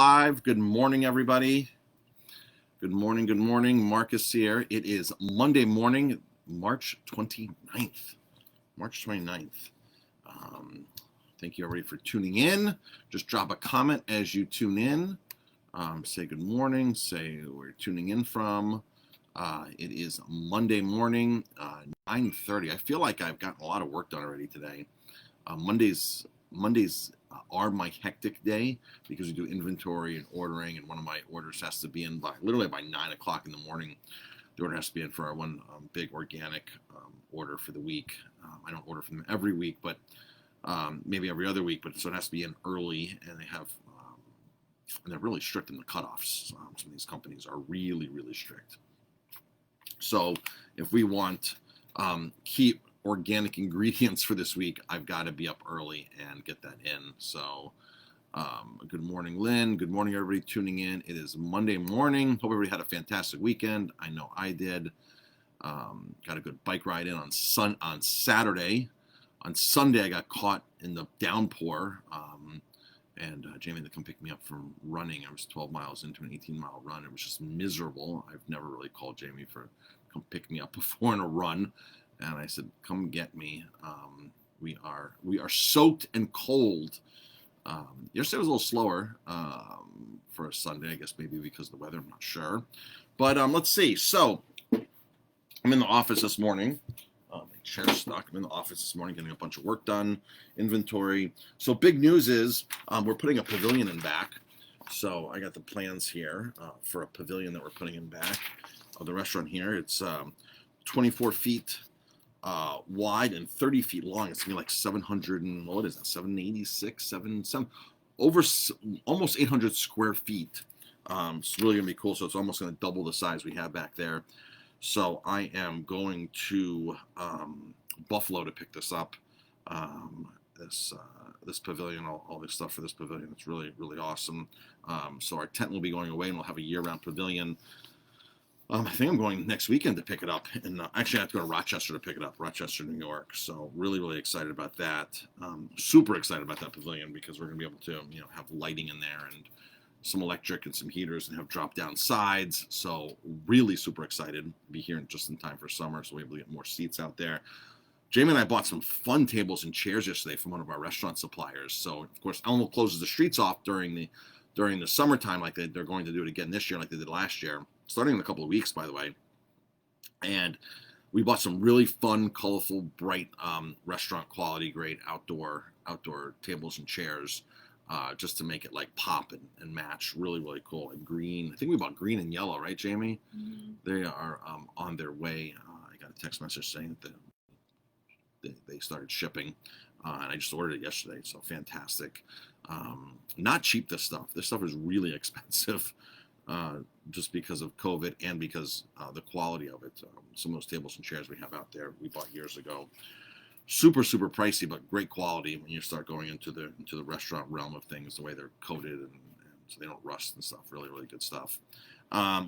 Live. Good morning, everybody. Good morning. Good morning. Marcus here. It is Monday morning, March 29th. March 29th. Thank you, everybody, for tuning in. Just drop a comment as you tune in. Say good morning. Say where you're tuning in from. It is Monday morning, 9:30. I feel like I've gotten a lot of work done already today. Mondays are my hectic day because we do inventory and ordering, and one of my orders has to be in by literally by 9 o'clock in the morning. The order has to be in for our one big organic order for the week. I don't order from them every week, but maybe every other week. But so it has to be in early, and and they're really strict in the cutoffs. Some of these companies are really, really strict. So if we want keep organic ingredients for this week, I've got to be up early and get that in. So good morning, Lynn. Good morning, everybody tuning in. It is Monday morning. Hope everybody had a fantastic weekend. I know I did. Got a good bike ride in on Saturday. On Sunday, I got caught in the downpour, and Jamie had to come pick me up from running. I was 12 miles into an 18-mile run. It was just miserable. I've never really called Jamie for come pick me up before in a run. And I said, come get me. We are soaked and cold. Yesterday was a little slower for a Sunday, I guess maybe because of the weather, I'm not sure. But let's see. So I'm in the office this morning. My chair's stuck. I'm in the office this morning getting a bunch of work done, inventory. So big news is we're putting a pavilion in back. So I got the plans here for a pavilion that we're putting in back of the restaurant here. It's 24 feet wide and 30 feet long. It's gonna be like 700 and what is that? 786, over almost 800 square feet. It's really gonna be cool. So it's almost gonna double the size we have back there. So I am going to Buffalo to pick this up. This pavilion, all this stuff for this pavilion. It's really, really awesome. So our tent will be going away, and we'll have a year-round pavilion. I think I'm going next weekend to pick it up, and actually I have to go to Rochester to pick it up, Rochester, New York. So really, really excited about that. Super excited about that pavilion because we're going to be able to, have lighting in there and some electric and some heaters and have drop-down sides. So really super excited to be here just in time for summer, so we'll be able to get more seats out there. Jamie and I bought some fun tables and chairs yesterday from one of our restaurant suppliers. So of course, Elmo closes the streets off during the summertime, like they're going to do it again this year, like they did last year. Starting in a couple of weeks, by the way. And we bought some really fun, colorful, bright restaurant quality, great outdoor tables and chairs just to make it like pop and match. Really, really cool. And green. I think we bought green and yellow, right, Jamie? Mm-hmm. They are on their way. I got a text message saying that they started shipping. And I just ordered it yesterday. So fantastic. Not cheap, this stuff. This stuff is really expensive. Just because of COVID and because the quality of it. Some of those tables and chairs we have out there we bought years ago. Super, super pricey, but great quality when you start going into the restaurant realm of things, the way they're coated and so they don't rust and stuff. Really, really good stuff.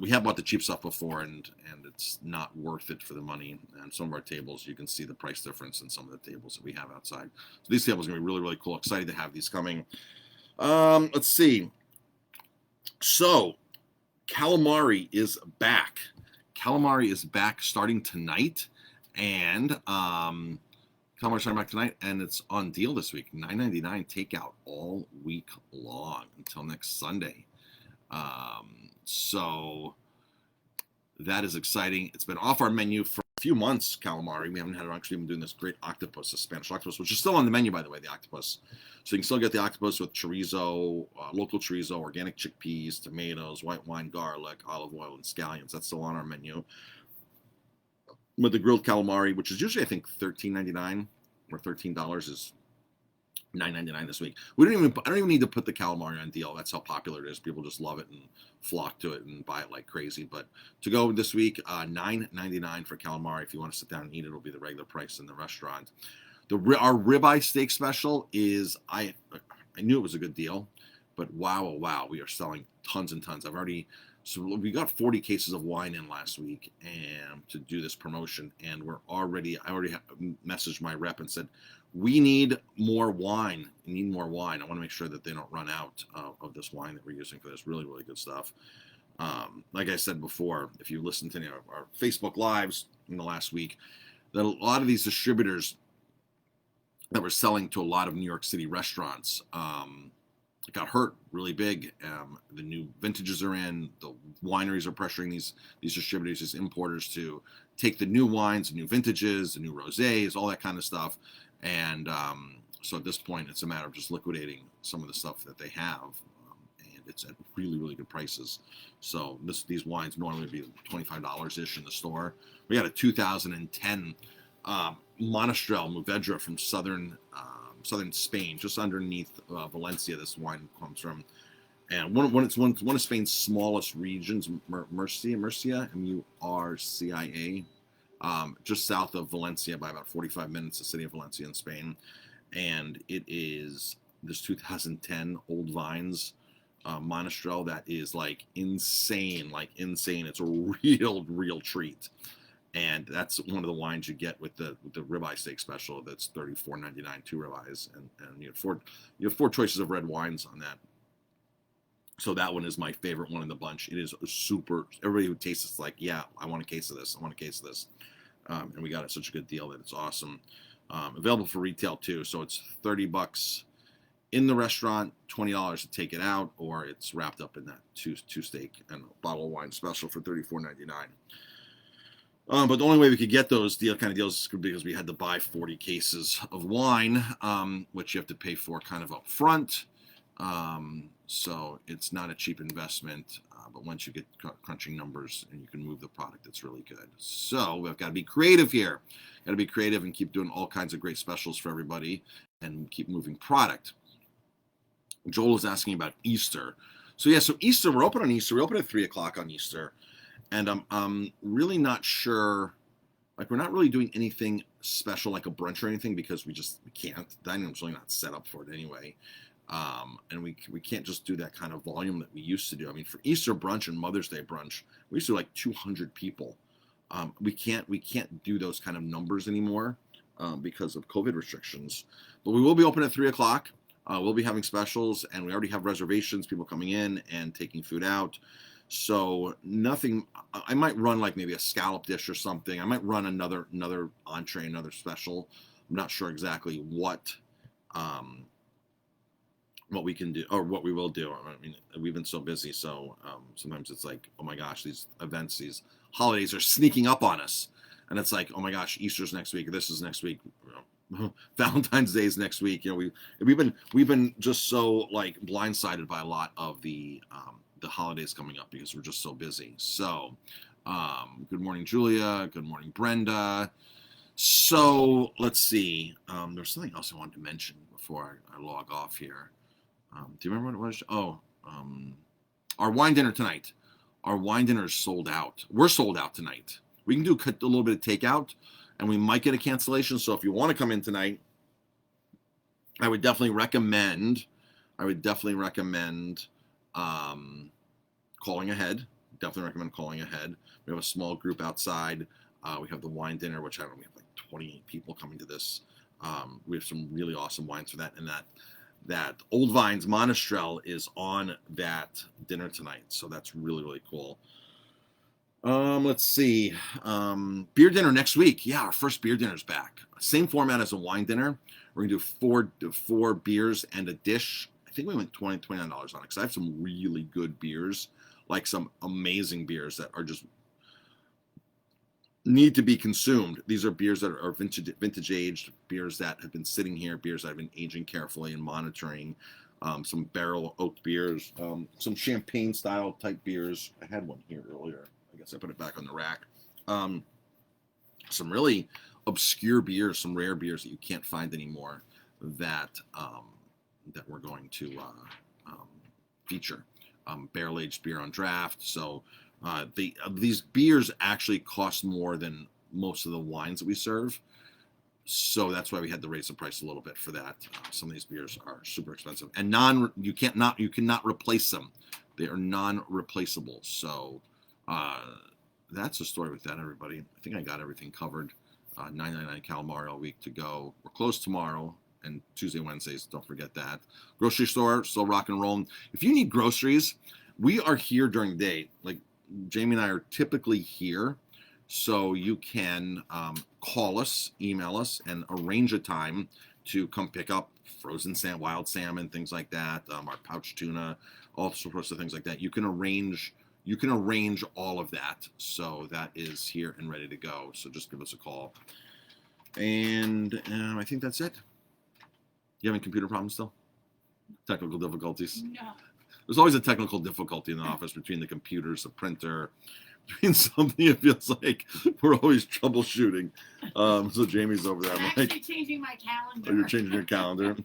We have bought the cheap stuff before, and it's not worth it for the money. And some of our tables, you can see the price difference in some of the tables that we have outside. So these tables are going to be really, really cool. Excited to have these coming. Let's see. So Calamari is back. Calamari is back starting tonight, and Calamari starting back tonight, and it's on deal this week. $9.99 takeout all week long until next Sunday. So that is exciting. It's been off our menu for a few months. Calamari. We haven't had it. Actually been doing this great octopus, the Spanish octopus, which is still on the menu, by the way. The octopus. So you can still get the octopus with chorizo, local chorizo, organic chickpeas, tomatoes, white wine, garlic, olive oil, and scallions. That's still on our menu. With the grilled calamari, which is usually, I think, $13.99 or $13, is $9.99 this week. I don't even need to put the calamari on deal. That's how popular it is. People just love it and flock to it and buy it like crazy. But to go this week, $9.99 for calamari. If you want to sit down and eat it, it'll be the regular price in the restaurant. Our ribeye steak special is, I knew it was a good deal, but wow, we are selling tons and tons. I've already So we got 40 cases of wine in last week and to do this promotion, and I already messaged my rep and said, we need more wine. We need more wine. I want to make sure that they don't run out of this wine that we're using for this. Really, really good stuff. Like I said before, if you listen to our Facebook Lives in the last week, that a lot of these distributors that were selling to a lot of New York City restaurants got hurt really big. The new vintages are in. The wineries are pressuring these distributors, these importers, to take the new wines, the new vintages, the new rosés, all that kind of stuff. And so at this point, it's a matter of just liquidating some of the stuff that they have. And it's at really, really good prices. So these wines normally would be $25-ish in the store. We got a 2010 Monastrell Mourvedre from southern Spain, just underneath Valencia. This wine comes from, and it's one of Spain's smallest regions, Murcia, Murcia, just south of Valencia by about 45 minutes, the city of Valencia in Spain. And it is this 2010 Old Vines Monastrell that is like insane. It's a real treat. And that's one of the wines you get with the ribeye steak special. That's $34.99, 2 ribeyes, and you have four choices of red wines on that. So that one is my favorite one in the bunch. It is super. Everybody who tastes it's like, yeah, I want a case of this. I want a case of this. And we got it such a good deal that it's awesome. Available for retail too. So it's $30 in the restaurant, $20 to take it out, or it's wrapped up in that two steak and a bottle of wine special for $34.99. But the only way we could get those kind of deals is because we had to buy 40 cases of wine, which you have to pay for kind of up front. So it's not a cheap investment, but once you get crunching numbers and you can move the product, it's really good. So we've got to be creative here. Got to be creative and keep doing all kinds of great specials for everybody and keep moving product. Joel is asking about Easter. So yeah, so Easter, we're open on Easter. We open at 3 o'clock on Easter. And I'm really not sure, like we're not really doing anything special like a brunch or anything because we can't. The dining room's really not set up for it anyway. And we can't just do that kind of volume that we used to do. I mean, for Easter brunch and Mother's Day brunch, we used to do like 200 people. We can't do those kind of numbers anymore because of COVID restrictions. But we will be open at 3 o'clock. We'll be having specials, and we already have reservations, people coming in and taking food out. So nothing. I might run like maybe a scallop dish or something. I might run another entree, another special. I'm not sure exactly what we can do or what we will do. I mean, we've been so busy, so sometimes it's like, oh my gosh, these events, these holidays are sneaking up on us, and it's like, oh my gosh, Easter's next week. This is next week. Valentine's Day is next week. You know, we've been just so like blindsided by a lot of the holidays coming up because we're just so busy. So good morning, Julia. Good morning, Brenda. So let's see. There's something else I wanted to mention before I log off here. Do you remember what it was? Oh, our wine dinner tonight. Our wine dinner is sold out. We're sold out tonight. We can do a little bit of takeout, and we might get a cancellation. So if you want to come in tonight, I would definitely recommend calling ahead. Definitely recommend calling ahead. We have a small group outside. We have the wine dinner, which I don't know, we have like 28 people coming to this. We have some really awesome wines for that. And that Old Vines Monastrell is on that dinner tonight. So that's really, really cool. Let's see. Beer dinner next week. Yeah, our first beer dinner is back. Same format as a wine dinner. We're going to do four beers and a dish. I think we went $29 on it because I have some really good beers, like some amazing beers that are just need to be consumed. These are beers that are vintage aged, beers that have been sitting here, beers that have been aging carefully and monitoring, some barrel oaked beers, some champagne style type beers. I had one here earlier. I guess I put it back on the rack. Some really obscure beers, some rare beers that you can't find anymore that we're going to feature. Barrel aged beer on draft. So these beers actually cost more than most of the wines that we serve. So that's why we had to raise the price a little bit for that. Some of these beers are super expensive, and you cannot replace them. They are non-replaceable. So that's the story with that, everybody. I think I got everything covered. $9.99 Calamari all week to go. We're closed tomorrow and Tuesday, Wednesdays. Don't forget that. Grocery store, still rock and rolling. If you need groceries, we are here during the day. Like Jamie and I are typically here. So you can call us, email us, and arrange a time to come pick up frozen wild salmon, things like that, our pouch tuna, all sorts of things like that. You can arrange all of that. So that is here and ready to go. So just give us a call. And I think that's it. You having computer problems still? Technical difficulties? No. There's always a technical difficulty in the office between the computers, the printer, between something. It feels like we're always troubleshooting. So Jamie's over there. I'm actually changing my calendar. Oh, you're changing your calendar.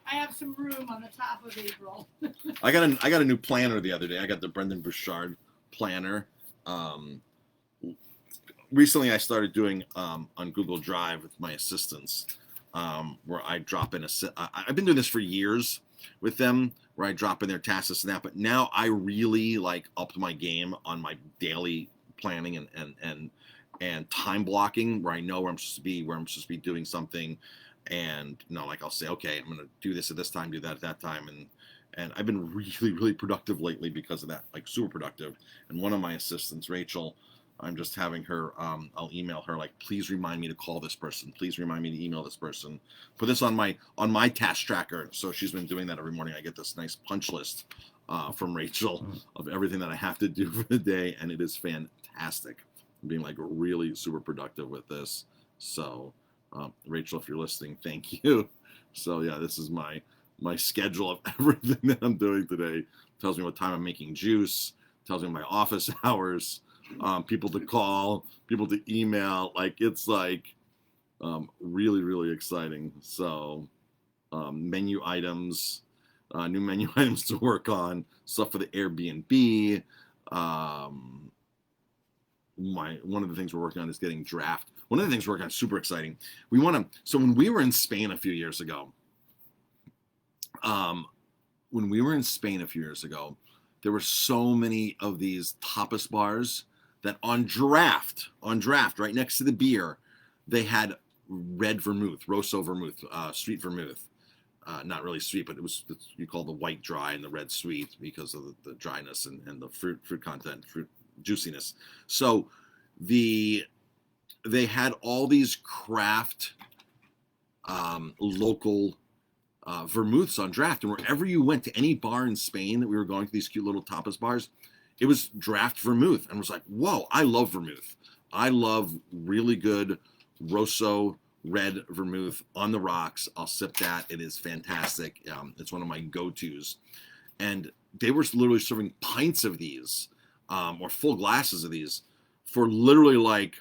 I have some room on the top of April. I got a new planner the other day. I got the Brendan Bouchard planner. Recently, I started doing on Google Drive with my assistants, where I drop in I've been doing this for years with them, where I drop in their tasks and that. But now I really like upped my game on my daily planning and time blocking, where I know where I'm supposed to be doing something, and like I'll say, okay, I'm gonna do this at this time, do that at that time, and I've been really productive lately because of that, like super productive. And one of my assistants, Rachel, I'm just having her, I'll email her like, please remind me to call this person. Please remind me to email this person. Put this on my task tracker. So she's been doing that every morning. I get this nice punch list from Rachel of everything that I have to do for the day. And it is fantastic. I'm being like really super productive with this. So Rachel, if you're listening, thank you. So yeah, this is my schedule of everything that I'm doing today. Tells me what time I'm making juice. Tells me my office hours. People to call, people to email. Like it's like really exciting. So menu items, new menu items to work on, stuff for the Airbnb. One of the things we're working on is getting draft. One of the things we're working on is super exciting. So when we were in Spain a few years ago, there were so many of these tapas bars that on draft, right next to the beer, they had red vermouth, Rosso vermouth, sweet vermouth. Not really sweet, but you call the white dry and the red sweet because of the dryness and the fruit content, fruit juiciness. So they had all these craft local vermouths on draft, and wherever you went to any bar in Spain that we were going to, these cute little tapas bars, it was draft vermouth. And I was like, whoa, I love vermouth. I love really good Rosso red vermouth on the rocks. I'll sip that. It is fantastic. It's one of my go-tos. And they were literally serving pints of these, or full glasses of these, for literally like,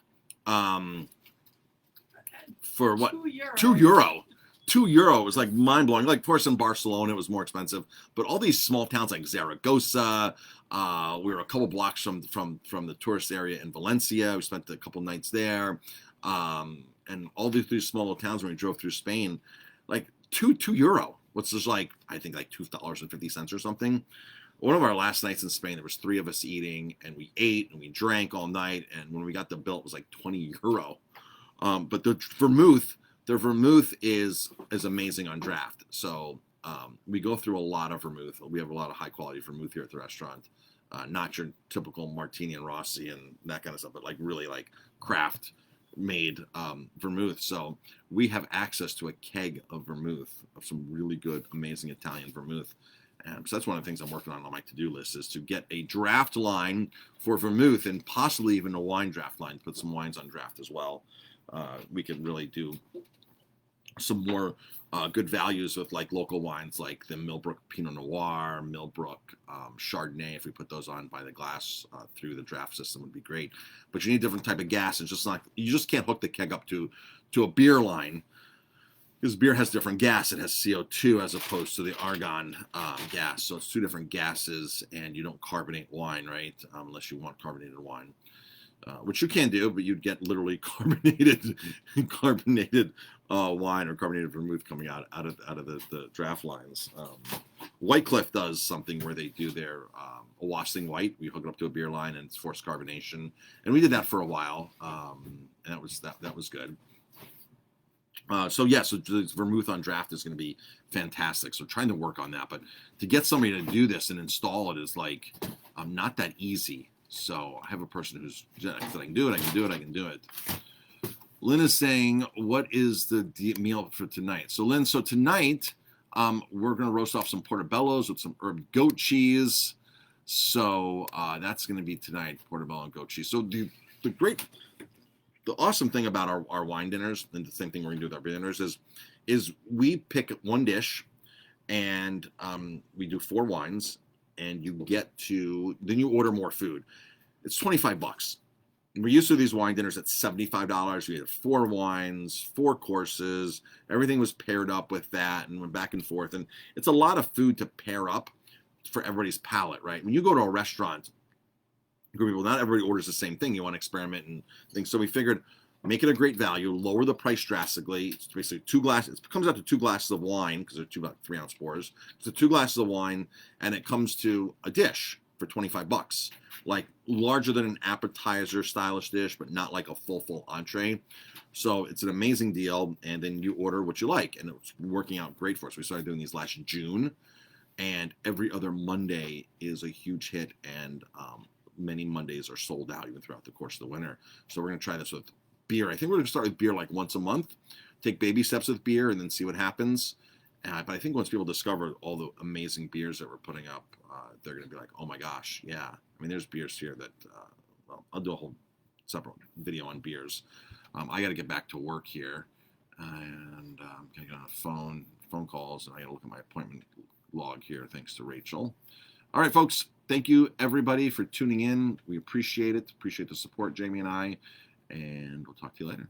for what? €2. €2 was like mind blowing. Like, of course, in Barcelona it was more expensive, but all these small towns like Zaragoza, we were a couple blocks from the tourist area in Valencia. We spent a couple nights there, and all these small little towns when we drove through Spain, like €2, which is like I think like $2.50 or something. One of our last nights in Spain, there was 3 of us eating, and we ate and we drank all night, and when we got the bill, it was like €20. But their vermouth is amazing on draft. So we go through a lot of vermouth. We have a lot of high quality vermouth here at the restaurant. Not your typical Martini and Rossi and that kind of stuff, but like really like craft made vermouth. So we have access to a keg of vermouth, of some really good, amazing Italian vermouth. And so that's one of the things I'm working on my to-do list, is to get a draft line for vermouth, and possibly even a wine draft line, put some wines on draft as well. We can really do some more good values with like local wines, like the Millbrook Pinot Noir, Millbrook Chardonnay. If we put those on by the glass through the draft system, would be great. But you need a different type of gas. It's just not, you just can't hook the keg up to a beer line, because beer has different gas. It has CO2 as opposed to the argon gas. So it's 2 different gases, and you don't carbonate wine, right? Unless you want carbonated wine. Which you can do, but you'd get literally carbonated wine or carbonated vermouth coming out of the draft lines, White Cliff does something where they do their wash thing white. We hook it up to a beer line and it's forced carbonation, and we did that for a while, and that was good. So the vermouth on draft is going to be fantastic. So trying to work on that, but to get somebody to do this and install it is like not that easy. So I have a person who's said, I can do it. Lynn is saying, what is the meal for tonight? So Lynn, tonight we're going to roast off some portobellos with some herb goat cheese. So that's going to be tonight, portobello and goat cheese. So the awesome thing about our wine dinners, and the same thing we're going to do with our beer dinners, is we pick one dish, and we do 4 wines, and then you order more food. It's $25. We're used to these wine dinners at $75. We had 4 wines, 4 courses. Everything was paired up with that and went back and forth. And it's a lot of food to pair up for everybody's palate, right? When you go to a restaurant, group of people, not everybody orders the same thing. You want to experiment and things. So we figured, make it a great value, lower the price drastically. It's basically 2 glasses. It comes out to 2 glasses of wine because they're about 3-ounce pours. So 2 glasses of wine, and it comes to a dish for $25, like larger than an appetizer stylish dish, but not like a full entree. So it's an amazing deal, and then you order what you like, and it's working out great for us. We started doing these last June, and every other Monday is a huge hit, and many Mondays are sold out even throughout the course of the winter. So we're going to try this with beer. I think we're going to start with beer like once a month, take baby steps with beer, and then see what happens. But I think once people discover all the amazing beers that we're putting up, they're going to be like, oh my gosh, yeah. I mean, there's beers here that, I'll do a whole separate video on beers. I got to get back to work here, and I'm going to get on a phone calls, and I got to look at my appointment log here, thanks to Rachel. All right, folks, thank you, everybody, for tuning in. We appreciate it. Appreciate the support, Jamie and I, and we'll talk to you later.